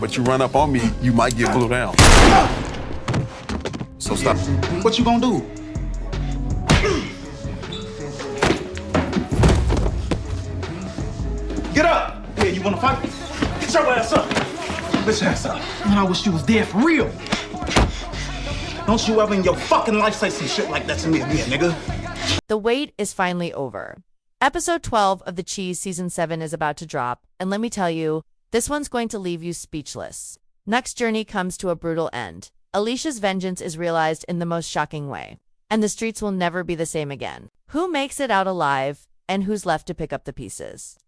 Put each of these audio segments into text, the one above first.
But you run up on me, you might get blew down. So stop. What you gonna do? Get up! Yeah, you wanna fight? Get your ass up! Get your ass up. Man, I wish you was there for real. Don't you ever in your fucking life say some shit like that to me again, nigga. The wait is finally over. Episode 12 of The Cheese Season 7 is about to drop, and let me tell you, this one's going to leave you speechless. Nuck's journey comes to a brutal end. Alicia's vengeance is realized in the most shocking way, and the streets will never be the same again. Who makes it out alive, and who's left to pick up the pieces?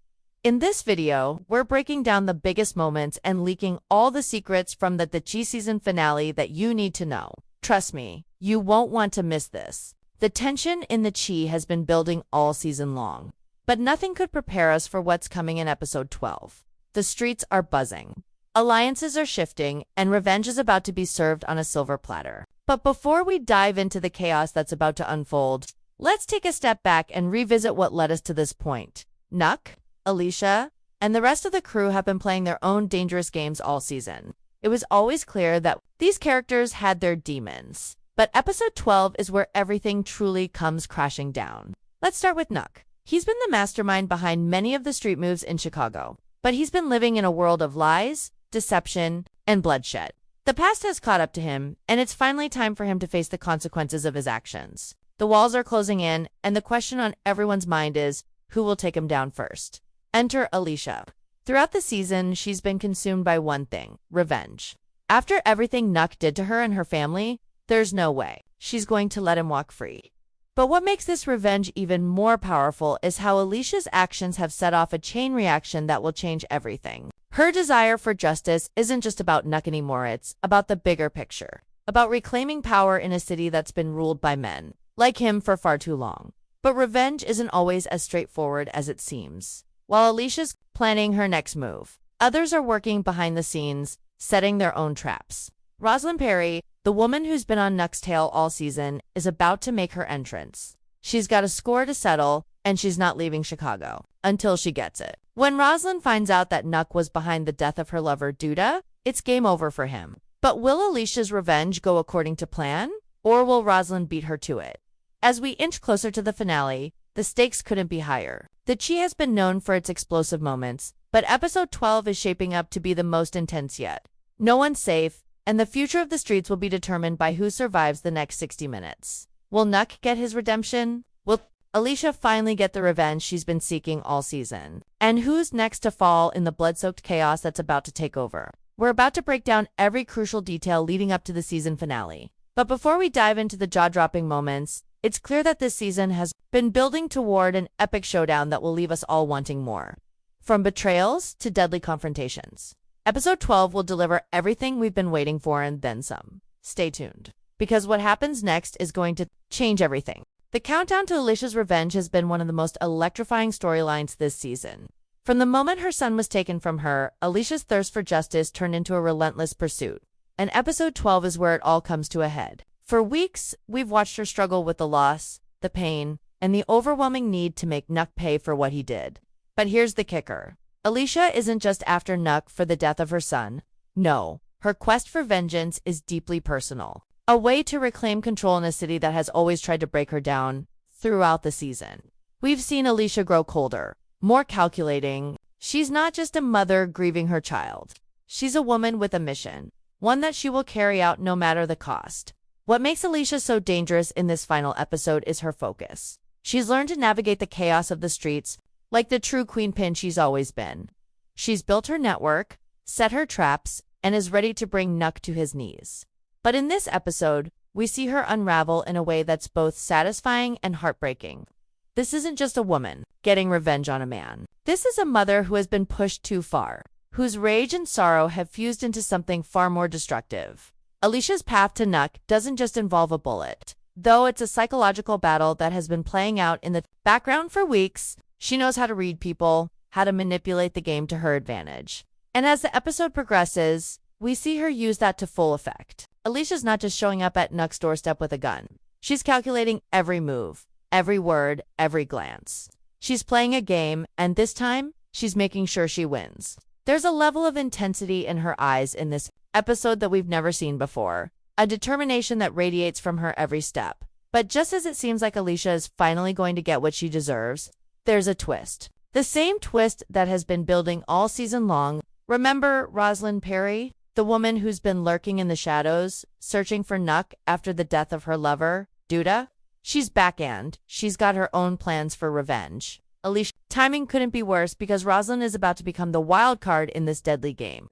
In this video, we're breaking down the biggest moments and leaking all the secrets from the Cheese Season finale that you need to know. Trust me, you won't want to miss this. The tension in the Chi has been building all season long, but nothing could prepare us for what's coming in episode 12. The streets are buzzing. Alliances are shifting, and revenge is about to be served on a silver platter. But before we dive into the chaos that's about to unfold, let's take a step back and revisit what led us to this point. Nuck, Alicia, and the rest of the crew have been playing their own dangerous games all season. It was always clear that these characters had their demons. But episode 12 is where everything truly comes crashing down. Let's start with Nuck. He's been the mastermind behind many of the street moves in Chicago, but he's been living in a world of lies, deception, and bloodshed. The past has caught up to him, and it's finally time for him to face the consequences of his actions. The walls are closing in, and the question on everyone's mind is, who will take him down first? Enter Alicia. Throughout the season, she's been consumed by one thing: revenge. After everything Nuck did to her and her family, there's no way she's going to let him walk free. But what makes this revenge even more powerful is how Alicia's actions have set off a chain reaction that will change everything. Her desire for justice isn't just about Nuck anymore, it's about the bigger picture, about reclaiming power in a city that's been ruled by men like him for far too long. But revenge isn't always as straightforward as it seems. While Alicia's planning her next move, others are working behind the scenes, setting their own traps. Rosalind Perry, the woman who's been on Nuck's tail all season, is about to make her entrance. She's got a score to settle, and she's not leaving Chicago until she gets it. When Rosalind finds out that Nuck was behind the death of her lover, Duda, it's game over for him. But will Alicia's revenge go according to plan, or will Rosalind beat her to it? As we inch closer to the finale, the stakes couldn't be higher. The Chi has been known for its explosive moments, but episode 12 is shaping up to be the most intense yet. No one's safe, and the future of the streets will be determined by who survives the next 60 minutes. Will Nuck get his redemption? Will Alicia finally get the revenge she's been seeking all season? And who's next to fall in the blood-soaked chaos that's about to take over? We're about to break down every crucial detail leading up to the season finale. But before we dive into the jaw-dropping moments, it's clear that this season has been building toward an epic showdown that will leave us all wanting more. From betrayals to deadly confrontations, episode 12 will deliver everything we've been waiting for and then some. Stay tuned, because what happens next is going to change everything. The countdown to Alicia's revenge has been one of the most electrifying storylines this season. From the moment her son was taken from her, Alicia's thirst for justice turned into a relentless pursuit. And episode 12 is where it all comes to a head. For weeks, we've watched her struggle with the loss, the pain, and the overwhelming need to make Nuck pay for what he did. But here's the kicker. Alicia isn't just after Nuck for the death of her son. No, her quest for vengeance is deeply personal. A way to reclaim control in a city that has always tried to break her down throughout the season. We've seen Alicia grow colder, more calculating. She's not just a mother grieving her child. She's a woman with a mission, one that she will carry out no matter the cost. What makes Alicia so dangerous in this final episode is her focus. She's learned to navigate the chaos of the streets like the true queen she's always been. She's built her network, set her traps, and is ready to bring Nuck to his knees. But in this episode, we see her unravel in a way that's both satisfying and heartbreaking. This isn't just a woman getting revenge on a man. This is a mother who has been pushed too far, whose rage and sorrow have fused into something far more destructive. Alicia's path to Nuck doesn't just involve a bullet. Though it's a psychological battle that has been playing out in the background for weeks, she knows how to read people, how to manipulate the game to her advantage. And as the episode progresses, we see her use that to full effect. Alicia's not just showing up at Nuck's doorstep with a gun. She's calculating every move, every word, every glance. She's playing a game, and this time, she's making sure she wins. There's a level of intensity in her eyes in this episode that we've never seen before, a determination that radiates from her every step. But just as it seems like Alicia is finally going to get what she deserves, there's a twist. The same twist that has been building all season long. Remember Rosalind Perry, the woman who's been lurking in the shadows, searching for Nuck after the death of her lover, Duda? She's back and she's got her own plans for revenge. Alicia, timing couldn't be worse because Rosalind is about to become the wild card in this deadly game.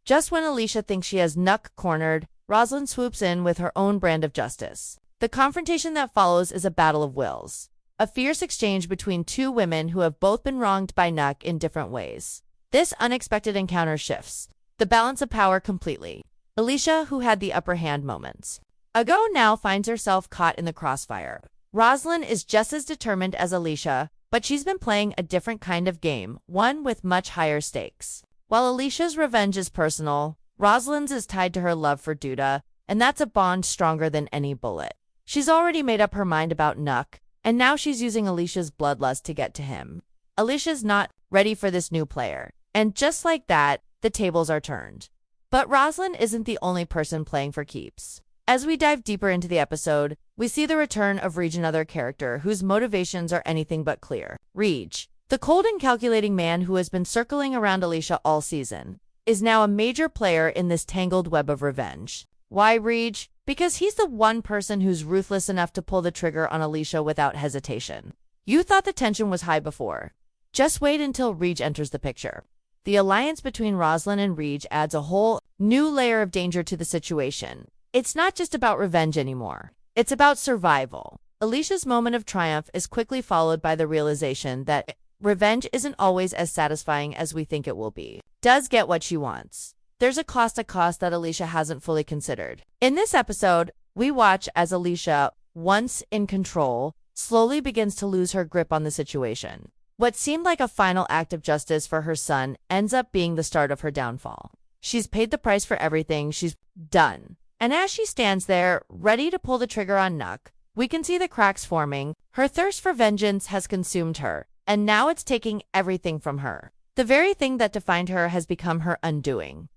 Just when Alicia thinks she has Nuck cornered, Rosalind swoops in with her own brand of justice. The confrontation that follows is a battle of wills, a fierce exchange between two women who have both been wronged by Nuck in different ways. This unexpected encounter shifts the balance of power completely. Alicia, who had the upper hand moments ago, now finds herself caught in the crossfire. Rosalind is just as determined as Alicia, but she's been playing a different kind of game, one with much higher stakes. While Alicia's revenge is personal, Rosalind's is tied to her love for Duda, and that's a bond stronger than any bullet. She's already made up her mind about Nuck, and now she's using Alicia's bloodlust to get to him. Alicia's not ready for this new player, and just like that, the tables are turned. But Rosalind isn't the only person playing for keeps. As we dive deeper into the episode, we see the return of Reg, another character whose motivations are anything but clear. Reg, the cold and calculating man who has been circling around Alicia all season, is now a major player in this tangled web of revenge. Why Reg? Because he's the one person who's ruthless enough to pull the trigger on Alicia without hesitation. You thought the tension was high before. Just wait until Reg enters the picture. The alliance between Rosalind and Reg adds a whole new layer of danger to the situation. It's not just about revenge anymore. It's about survival. Alicia's moment of triumph is quickly followed by the realization that revenge isn't always as satisfying as we think it will be. Does get what she wants. There's a cost that Alicia hasn't fully considered. In this episode, we watch as Alicia, once in control, slowly begins to lose her grip on the situation. What seemed like a final act of justice for her son ends up being the start of her downfall. She's paid the price for everything she's done. And as she stands there, ready to pull the trigger on Nuck, we can see the cracks forming. Her thirst for vengeance has consumed her, and now it's taking everything from her. The very thing that defined her has become her undoing.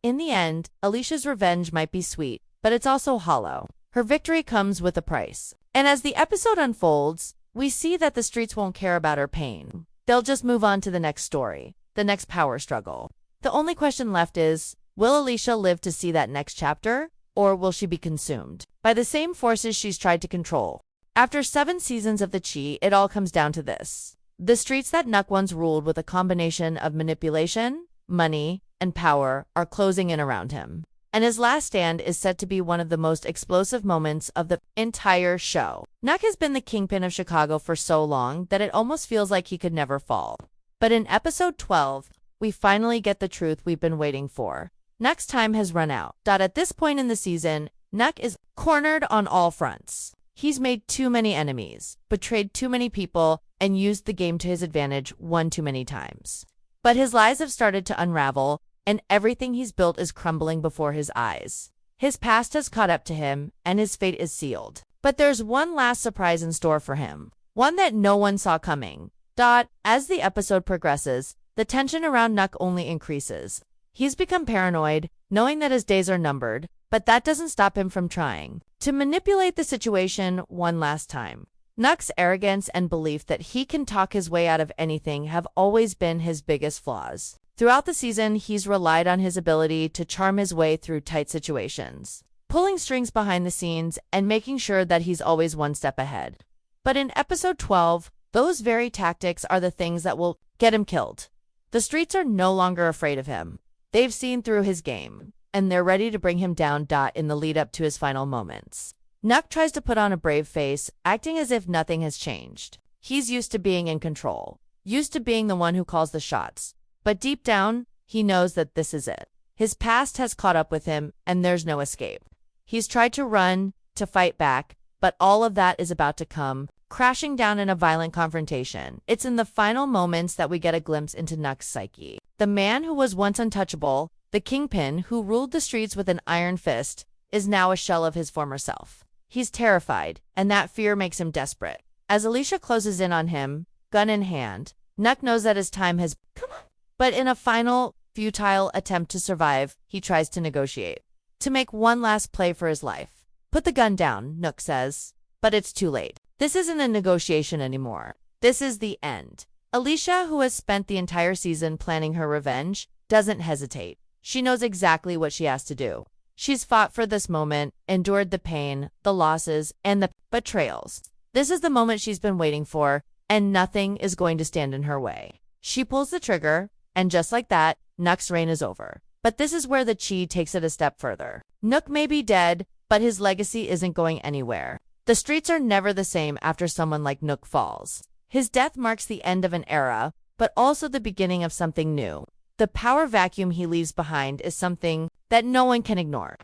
In the end, Alicia's revenge might be sweet, but it's also hollow. Her victory comes with a price. And as the episode unfolds, we see that the streets won't care about her pain. They'll just move on to the next story, the next power struggle. The only question left is, will Alicia live to see that next chapter, or will she be consumed by the same forces she's tried to control? After 7 seasons of the Chi, it all comes down to this. The streets that Nuck once ruled with a combination of manipulation, money, and power are closing in around him. And his last stand is set to be one of the most explosive moments of the entire show. Nuck has been the kingpin of Chicago for so long that it almost feels like he could never fall. But in episode 12, we finally get the truth we've been waiting for. Nuck's time has run out. At this point in the season, Nuck is cornered on all fronts. He's made too many enemies, betrayed too many people, and used the game to his advantage one too many times. But his lies have started to unravel, and everything he's built is crumbling before his eyes. His past has caught up to him, and his fate is sealed. But there's one last surprise in store for him, one that no one saw coming. As the episode progresses, the tension around Nuck only increases. He's become paranoid, knowing that his days are numbered, but that doesn't stop him from trying to manipulate the situation one last time. Nuck's arrogance and belief that he can talk his way out of anything have always been his biggest flaws. Throughout the season, he's relied on his ability to charm his way through tight situations, pulling strings behind the scenes and making sure that he's always one step ahead. But in episode 12, those very tactics are the things that will get him killed. The streets are no longer afraid of him. They've seen through his game, and they're ready to bring him down. In the lead up to his final moments, Nuck tries to put on a brave face, acting as if nothing has changed. He's used to being in control, used to being the one who calls the shots. But deep down, he knows that this is it. His past has caught up with him, and there's no escape. He's tried to run, to fight back, but all of that is about to come crashing down in a violent confrontation. It's in the final moments that we get a glimpse into Nuck's psyche. The man who was once untouchable, the kingpin who ruled the streets with an iron fist, is now a shell of his former self. He's terrified, and that fear makes him desperate. As Alicia closes in on him, gun in hand, Nuck knows that his time has come. But in a final futile attempt to survive, he tries to negotiate. To make one last play for his life. Put the gun down, Nook says. But it's too late. This isn't a negotiation anymore. This is the end. Alicia, who has spent the entire season planning her revenge, doesn't hesitate. She knows exactly what she has to do. She's fought for this moment, endured the pain, the losses, and the betrayals. This is the moment she's been waiting for, and nothing is going to stand in her way. She pulls the trigger, and just like that, Nook's reign is over. But this is where the Chi takes it a step further. Nook may be dead, but his legacy isn't going anywhere. The streets are never the same after someone like Nook falls. His death marks the end of an era, but also the beginning of something new. The power vacuum he leaves behind is something that no one can ignore.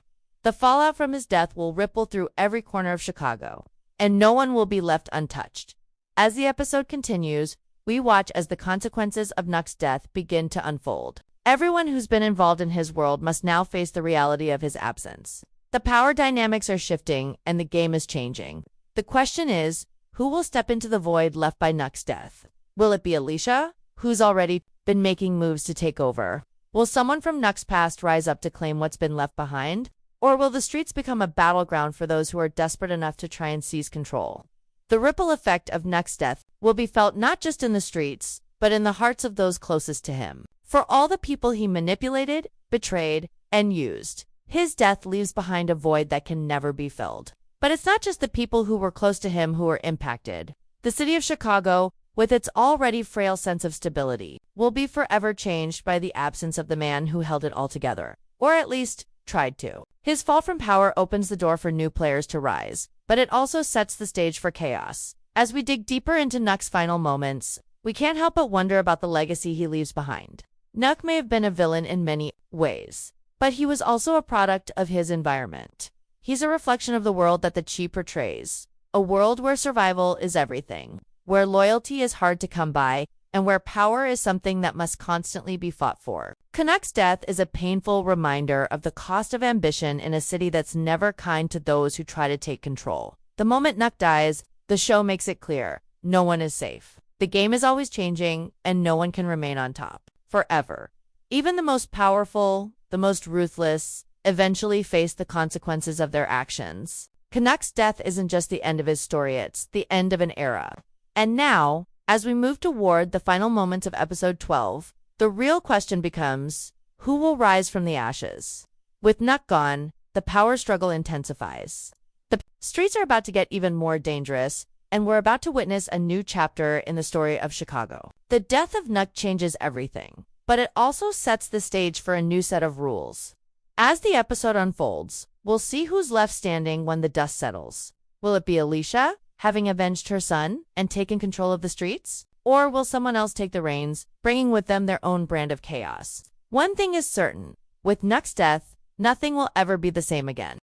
The fallout from his death will ripple through every corner of Chicago, and no one will be left untouched. As the episode continues, we watch as the consequences of Nook's death begin to unfold. Everyone who's been involved in his world must now face the reality of his absence. The power dynamics are shifting, and the game is changing. The question is, who will step into the void left by Nook's death? Will it be Alicia, who's already been making moves to take over? Will someone from Nook's past rise up to claim what's been left behind? Or will the streets become a battleground for those who are desperate enough to try and seize control? The ripple effect of Nook's death will be felt not just in the streets, but in the hearts of those closest to him. For all the people he manipulated, betrayed, and used, his death leaves behind a void that can never be filled. But it's not just the people who were close to him who were impacted. The city of Chicago, with its already frail sense of stability, will be forever changed by the absence of the man who held it all together, or at least tried to. His fall from power opens the door for new players to rise, but it also sets the stage for chaos. As we dig deeper into Nook's final moments, we can't help but wonder about the legacy he leaves behind. Nook may have been a villain in many ways, but he was also a product of his environment. He's a reflection of the world that the Chi portrays, a world where survival is everything, where loyalty is hard to come by, and where power is something that must constantly be fought for. Canuck's death is a painful reminder of the cost of ambition in a city that's never kind to those who try to take control. The moment Nook dies, the show makes it clear, no one is safe. The game is always changing, and no one can remain on top forever. Even the most powerful, the most ruthless, eventually face the consequences of their actions. Canuck's death isn't just the end of his story, it's the end of an era. And now, as we move toward the final moments of episode 12, the real question becomes, who will rise from the ashes? With Nook gone, the power struggle intensifies. The streets are about to get even more dangerous, and we're about to witness a new chapter in the story of Chicago. The death of Nook changes everything, but it also sets the stage for a new set of rules. As the episode unfolds, we'll see who's left standing when the dust settles. Will it be Alicia, having avenged her son and taken control of the streets? Or will someone else take the reins, bringing with them their own brand of chaos? One thing is certain, with Nook's death, nothing will ever be the same again.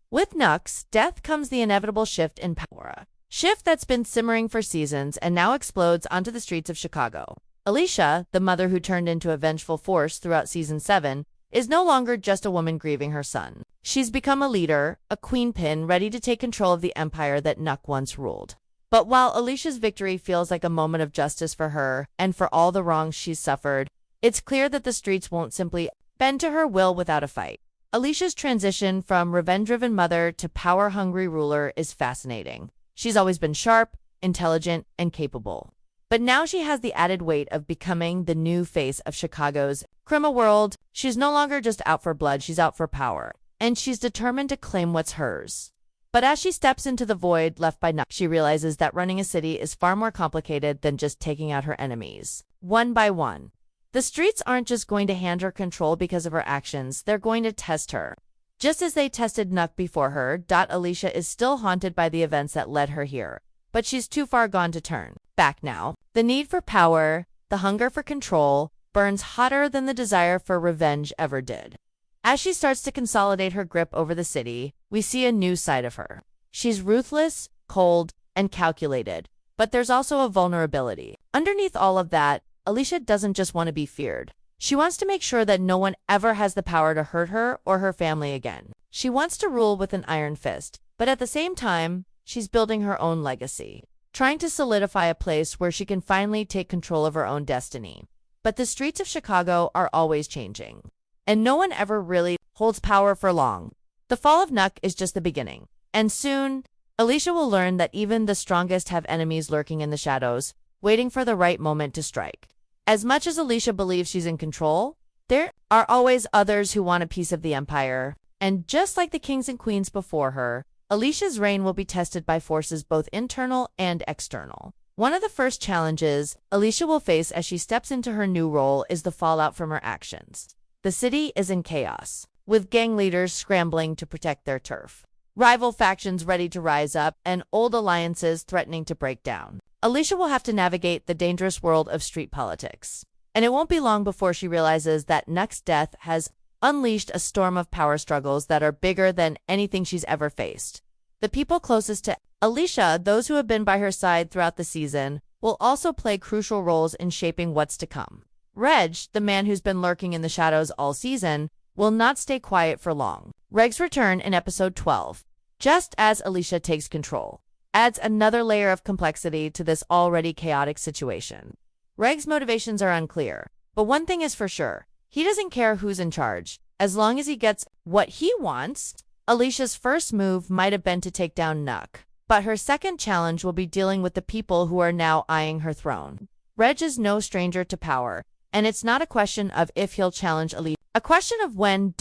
With Nook's death comes the inevitable shift in power. Shift that's been simmering for seasons and now explodes onto the streets of Chicago. Alicia, the mother who turned into a vengeful force throughout season 7, is no longer just a woman grieving her son. She's become a leader, a queenpin ready to take control of the empire that Nook once ruled. But while Alicia's victory feels like a moment of justice for her and for all the wrongs she's suffered, it's clear that the streets won't simply bend to her will without a fight. Alicia's transition from revenge-driven mother to power-hungry ruler is fascinating. She's always been sharp, intelligent, and capable. But now she has the added weight of becoming the new face of Chicago's criminal world. She's no longer just out for blood, she's out for power. And she's determined to claim what's hers. But as she steps into the void left by Nook, she realizes that running a city is far more complicated than just taking out her enemies, one by one. The streets aren't just going to hand her control because of her actions, they're going to test her. Just as they tested Nook before her, Alicia is still haunted by the events that led her here. But she's too far gone to turn back now. The need for power, the hunger for control, burns hotter than the desire for revenge ever did. As she starts to consolidate her grip over the city, we see a new side of her. She's ruthless, cold, and calculated, but there's also a vulnerability. Underneath all of that, Alicia doesn't just want to be feared. She wants to make sure that no one ever has the power to hurt her or her family again. She wants to rule with an iron fist, but at the same time, she's building her own legacy, trying to solidify a place where she can finally take control of her own destiny. but the streets of Chicago are always changing, and no one ever really holds power for long. The fall of Nuck is just the beginning, and soon, Alicia will learn that even the strongest have enemies lurking in the shadows, waiting for the right moment to strike. As much as Alicia believes she's in control, there are always others who want a piece of the empire, and just like the kings and queens before her, Alicia's reign will be tested by forces both internal and external. One of the first challenges Alicia will face as she steps into her new role is the fallout from her actions. The city is in chaos, with gang leaders scrambling to protect their turf, rival factions ready to rise up, and old alliances threatening to break down. Alicia will have to navigate the dangerous world of street politics, and it won't be long before she realizes that Nuck's death has unleashed a storm of power struggles that are bigger than anything she's ever faced. The people closest to Alicia, those who have been by her side throughout the season, will also play crucial roles in shaping what's to come. Reg, the man who's been lurking in the shadows all season, will not stay quiet for long. Reg's return in episode 12, just as Alicia takes control, adds another layer of complexity to this already chaotic situation. Reg's motivations are unclear, but one thing is for sure. He doesn't care who's in charge, as long as he gets what he wants. Alicia's first move might have been to take down Nuck, but her second challenge will be dealing with the people who are now eyeing her throne. Reg is no stranger to power, and it's not a question of if he'll challenge Alicia, a question of when.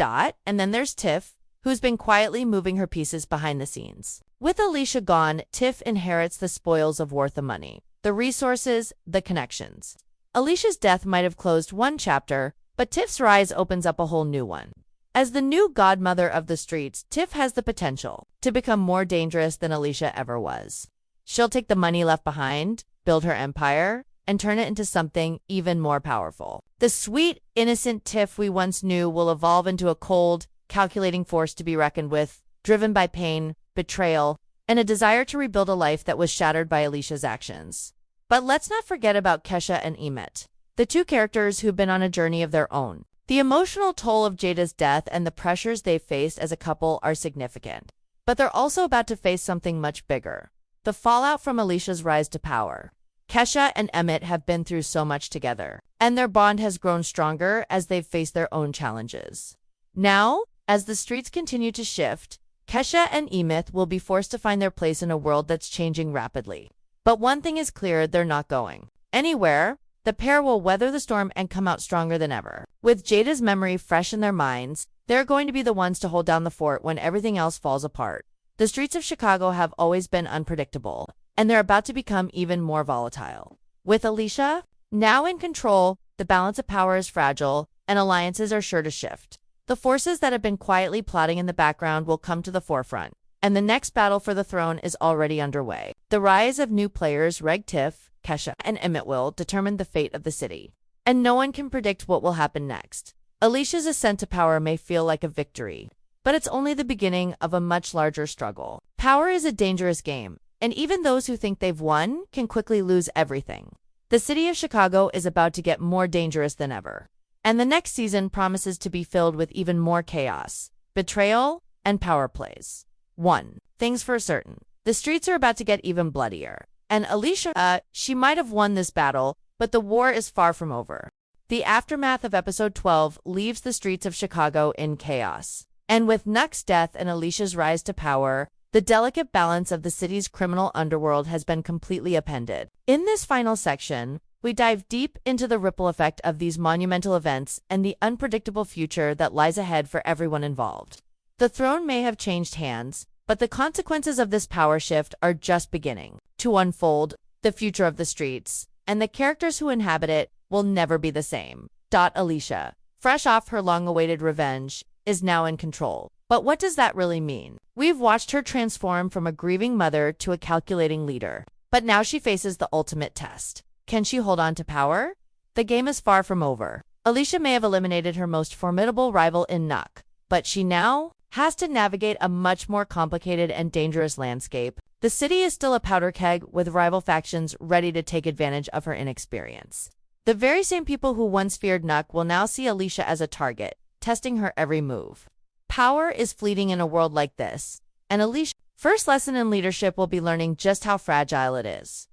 And then there's Tiff, who's been quietly moving her pieces behind the scenes. With Alicia gone, Tiff inherits the spoils of Worth of money, the resources, the connections. Alicia's death might have closed one chapter, but Tiff's rise opens up a whole new one. As the new godmother of the streets, Tiff has the potential to become more dangerous than Alicia ever was. She'll take the money left behind, build her empire, and turn it into something even more powerful. The sweet, innocent Tiff we once knew will evolve into a cold, calculating force to be reckoned with, driven by pain, betrayal, and a desire to rebuild a life that was shattered by Alicia's actions. But let's not forget about Kesha and Emmett, the two characters who've been on a journey of their own. The emotional toll of Jada's death and the pressures they've faced as a couple are significant, but they're also about to face something much bigger: the fallout from Alicia's rise to power. Kesha and Emmett have been through so much together, and their bond has grown stronger as they've faced their own challenges. Now, as the streets continue to shift, Kesha and Emmett will be forced to find their place in a world that's changing rapidly. But one thing is clear: they're not going anywhere. The pair will weather the storm and come out stronger than ever. With Jada's memory fresh in their minds, they're going to be the ones to hold down the fort when everything else falls apart. The streets of Chicago have always been unpredictable, and they're about to become even more volatile. With Alicia now in control, the balance of power is fragile, and alliances are sure to shift. The forces that have been quietly plotting in the background will come to the forefront, and the next battle for the throne is already underway. The rise of new players, Reg, Tiff, Kesha, and Emmett, will determine the fate of the city, and no one can predict what will happen next. Alicia's ascent to power may feel like a victory, but it's only the beginning of a much larger struggle. Power is a dangerous game, and even those who think they've won can quickly lose everything. The city of Chicago is about to get more dangerous than ever, and the next season promises to be filled with even more chaos, betrayal, and power plays. 1. Things for certain: the streets are about to get even bloodier. And Alicia, she might have won this battle, but the war is far from over. The aftermath of episode 12 leaves the streets of Chicago in chaos. And with Nuck's death and Alicia's rise to power, the delicate balance of the city's criminal underworld has been completely upended. In this final section, we dive deep into the ripple effect of these monumental events and the unpredictable future that lies ahead for everyone involved. The throne may have changed hands, but the consequences of this power shift are just beginning to unfold. The future of the streets and the characters who inhabit it will never be the same. Alicia, fresh off her long-awaited revenge, is now in control. But what does that really mean? We've watched her transform from a grieving mother to a calculating leader, but now she faces the ultimate test. Can she hold on to power? The game is far from over. Alicia may have eliminated her most formidable rival in Nuck, but she now has to navigate a much more complicated and dangerous landscape. The city is still a powder keg with rival factions ready to take advantage of her inexperience. The very same people who once feared Nuck will now see Alicia as a target, testing her every move. Power is fleeting in a world like this, and Alicia's first lesson in leadership will be learning just how fragile it is.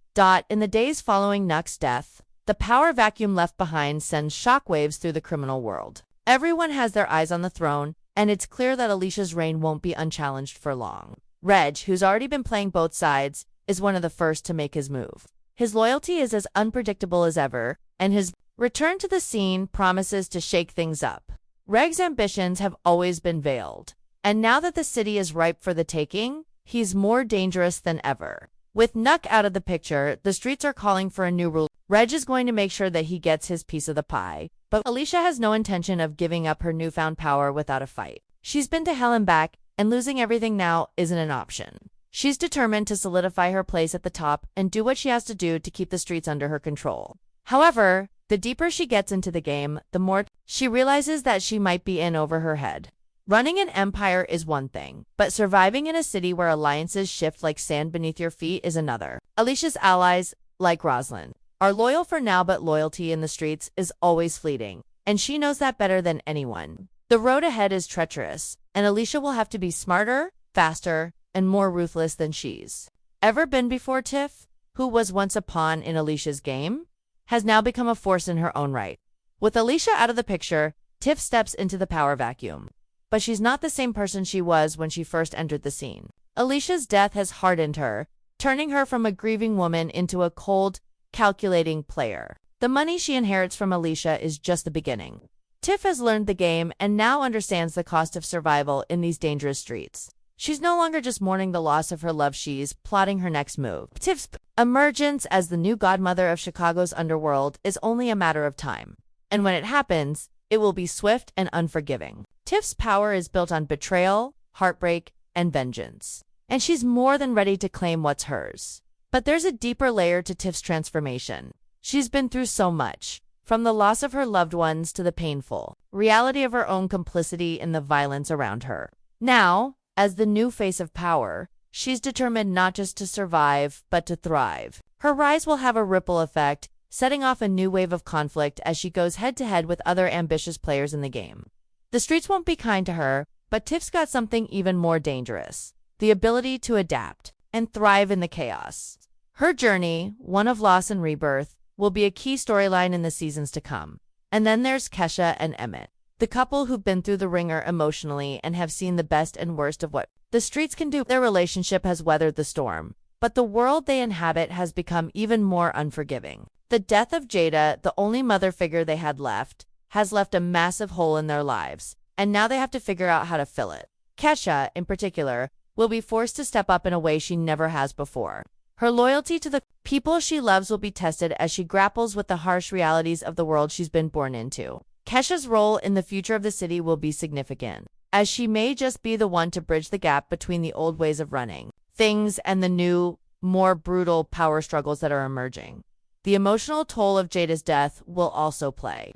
In the days following Nuck's death, The power vacuum left behind sends shockwaves through the criminal world. Everyone has their eyes on the throne, and it's clear that Alicia's reign won't be unchallenged for long. Reg, who's already been playing both sides, is one of the first to make his move. His loyalty is as unpredictable as ever, and his return to the scene promises to shake things up. Reg's ambitions have always been veiled, and now that the city is ripe for the taking, he's more dangerous than ever. With Nuck out of the picture, the streets are calling for a new rule. Reg is going to make sure that he gets his piece of the pie, but Alicia has no intention of giving up her newfound power without a fight. She's been to hell and back, and losing everything now isn't an option. She's determined to solidify her place at the top and do what she has to do to keep the streets under her control. However, the deeper she gets into the game, the more she realizes that she might be in over her head. Running an empire is one thing, but surviving in a city where alliances shift like sand beneath your feet is another. Alicia's allies, like Rosalind, are loyal for now, but loyalty in the streets is always fleeting, and she knows that better than anyone. The road ahead is treacherous, and Alicia will have to be smarter, faster, and more ruthless than she's ever been before. Tiff, who was once a pawn in Alicia's game, has now become a force in her own right. With Alicia out of the picture, Tiff steps into the power vacuum. But she's not the same person she was when she first entered the scene. Alicia's death has hardened her, turning her from a grieving woman into a cold, calculating player. The money she inherits from Alicia is just the beginning. Tiff has learned the game and now understands the cost of survival in these dangerous streets. She's no longer just mourning the loss of her love, she's plotting her next move. Tiff's emergence as the new godmother of Chicago's underworld is only a matter of time. And when it happens, it will be swift and unforgiving. Tiff's power is built on betrayal, heartbreak, and vengeance. And she's more than ready to claim what's hers. But there's a deeper layer to Tiff's transformation. She's been through so much, from the loss of her loved ones to the painful reality of her own complicity in the violence around her. Now, as the new face of power, she's determined not just to survive, but to thrive. Her rise will have a ripple effect, setting off a new wave of conflict as she goes head-to-head with other ambitious players in the game. The streets won't be kind to her, but Tiff's got something even more dangerous: the ability to adapt and thrive in the chaos. Her journey, one of loss and rebirth, will be a key storyline in the seasons to come. And then there's Kesha and Emmett, the couple who've been through the ringer emotionally and have seen the best and worst of what the streets can do. Their relationship has weathered the storm, but the world they inhabit has become even more unforgiving. The death of Jada, the only mother figure they had left, has left a massive hole in their lives, and now they have to figure out how to fill it. Kesha, in particular, will be forced to step up in a way she never has before. Her loyalty to the people she loves will be tested as she grapples with the harsh realities of the world she's been born into. Kesha's role in the future of the city will be significant, as she may just be the one to bridge the gap between the old ways of running things and the new, more brutal power struggles that are emerging. The emotional toll of Jada's death will also play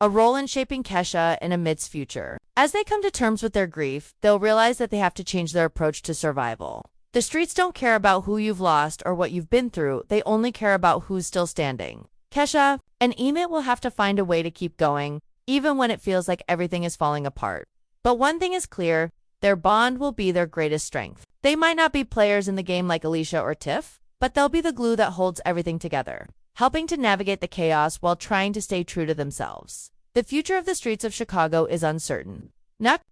a role in shaping Kesha and Amit's future. As they come to terms with their grief, they'll realize that they have to change their approach to survival. The streets don't care about who you've lost or what you've been through, they only care about who's still standing. Kesha and Emmett will have to find a way to keep going, even when it feels like everything is falling apart. But one thing is clear, their bond will be their greatest strength. They might not be players in the game like Alicia or Tiff, but they'll be the glue that holds everything together, helping to navigate the chaos while trying to stay true to themselves. The future of the streets of Chicago is uncertain.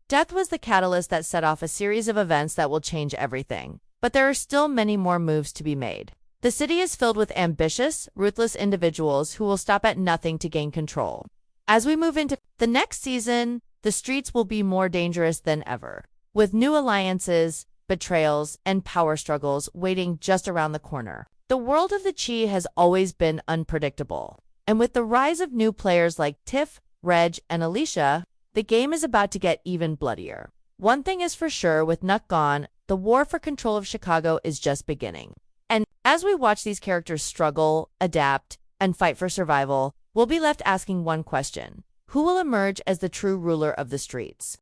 Death was the catalyst that set off a series of events that will change everything, but there are still many more moves to be made. The city is filled with ambitious, ruthless individuals who will stop at nothing to gain control. As we move into the next season, the streets will be more dangerous than ever, with new alliances, betrayals, and power struggles waiting just around the corner. The world of the Chi has always been unpredictable, and with the rise of new players like Tiff, Reg, and Alicia, the game is about to get even bloodier. One thing is for sure, with Nuck gone, the war for control of Chicago is just beginning. And as we watch these characters struggle, adapt, and fight for survival, we'll be left asking one question: who will emerge as the true ruler of the streets?